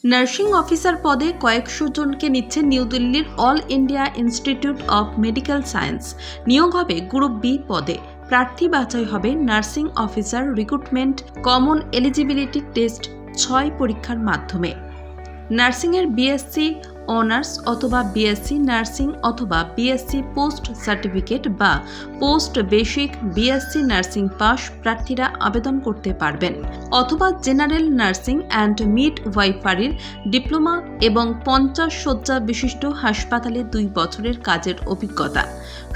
Nursing officer পদে কয়েকশো জনকে নিচ্ছে নিউ দিল্লির All India Institute of medical science. নিয়োগ হবে গ্রুপ বি পদে। প্রার্থী বাছাই হবে nursing officer recruitment common eligibility test ৬ পরীক্ষার মাধ্যমে। নার্সিংয়ের বিএসসি অনার্স অথবা বিএসসি নার্সিং অথবা বিএসসি পোস্ট সার্টিফিকেট বা post basic BSc nursing pass প্রার্থীরা আবেদন করতে পারবেন, অথবা জেনারেল নার্সিং অ্যান্ড মিড ওয়াইফারির ডিপ্লোমা এবং ৫০ শয্যা বিশিষ্ট হাসপাতালে ২ বছরের কাজের অভিজ্ঞতা।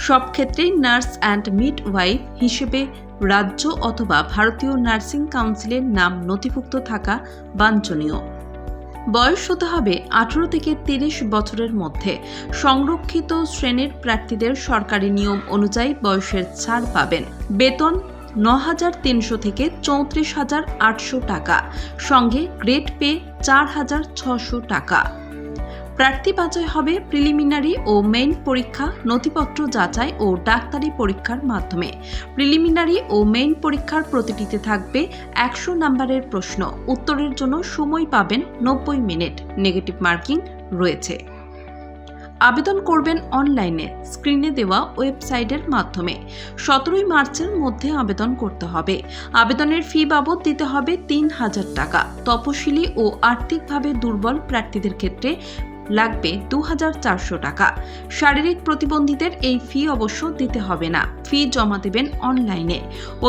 সব ক্ষেত্রেই নার্স অ্যান্ড মিড ওয়াইফ হিসেবে রাজ্য অথবা ভারতীয় নার্সিং কাউন্সিলের নাম নথিভুক্ত থাকা বাঞ্ছনীয়। বয়স হতে হবে ১৮ থেকে ৩০ বছরের মধ্যে। সংরক্ষিত শ্রেণীর প্রার্থীদের সরকারি নিয়ম অনুযায়ী বয়সের ছাড় পাবেন। বেতন ৯,৩০০ থেকে ৩৪,৮০০ টাকা, সঙ্গে গ্রেড পে ৪,৬০০ টাকা। প্রার্থী বাছাই হবে প্রিলিমিনারি ও মেইন পরীক্ষা, নথিপত্র যাচাই ও ডাক্তারি পরীক্ষার মাধ্যমে। প্রিলিমিনারি ও মেইন পরীক্ষার প্রতিটিতে থাকবে ১০০ নম্বরের প্রশ্ন। উত্তরের জন্য সময় পাবেন ৯০ মিনিট। নেগেটিভ মার্কিং রয়েছে। আবেদন করবেন অনলাইনে স্ক্রিনে দেওয়া ওয়েবসাইটের মাধ্যমে। ১৭ মার্চের মধ্যে আবেদন করতে হবে। আবেদনের ফি বাবদ দিতে হবে ৩,০০০ টাকা। তপশিলি ও আর্থিকভাবে দুর্বল প্রার্থীদের ক্ষেত্রে লাগবে ২,৪০০ টাকা। শারীরিক প্রতিবন্ধীদের এই ফি অবশ্য দিতে হবে না। ফি জমা দেবেন অনলাইনে।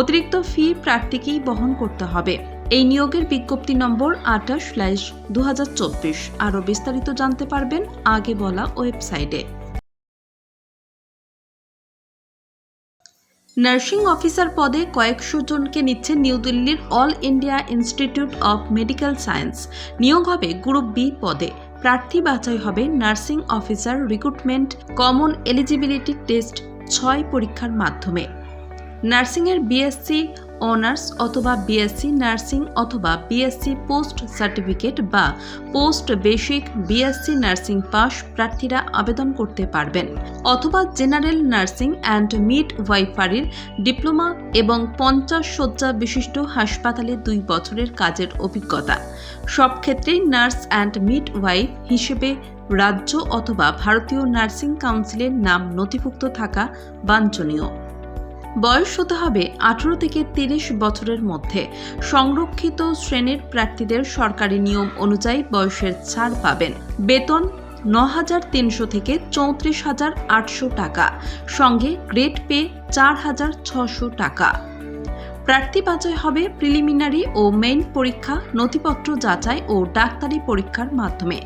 অতিরিক্ত ফি প্রার্থীকেই বহন করতে হবে। এই নিয়োগের বিজ্ঞপ্তি নম্বর ২৮/২০২৪। আরও বিস্তারিত জানতে পারবেন আগে বলা ওয়েবসাইটে। নার্সিং অফিসার পদে কয়েকশো জনকে নিচ্ছে নিউ দিল্লির All India Institute of medical science. নিয়োগ হবে গ্রুপ বি পদে। প্রার্থী বাছাই হবে nursing officer recruitment common eligibility test ৬ পরীক্ষার মাধ্যমে। নার্সিংয়ের বিএসসি অনার্স অথবা বিএসসি নার্সিং অথবা বিএসসি পোস্ট সার্টিফিকেট বা post basic BSc nursing pass প্রার্থীরা আবেদন করতে পারবেন, অথবা জেনারেল নার্সিং অ্যান্ড মিড ওয়াইফারির ডিপ্লোমা এবং ৫০ শয্যা বিশিষ্ট হাসপাতালে ২ বছরের কাজের অভিজ্ঞতা। সব ক্ষেত্রেই নার্স অ্যান্ড মিড ওয়াইফ হিসেবে রাজ্য অথবা ভারতীয় নার্সিং কাউন্সিলের নাম নথিভুক্ত থাকা বাঞ্ছনীয়। বয়স হতে হবে ১৮ থেকে ৩০ বছরের মধ্যে। সংরক্ষিত শ্রেণীর প্রার্থীদের সরকারি নিয়ম অনুযায়ী বয়সের ছাড় পাবেন। বেতন ৯,৩০০ থেকে ৩৪,৮০০ টাকা, সঙ্গে গ্রেড পে ৪,৬০০ টাকা। প্রার্থী বাছাই হবে প্রিলিমিনারি ও মেইন পরীক্ষা, নথিপত্র যাচাই ও ডাক্তারি পরীক্ষার মাধ্যমে।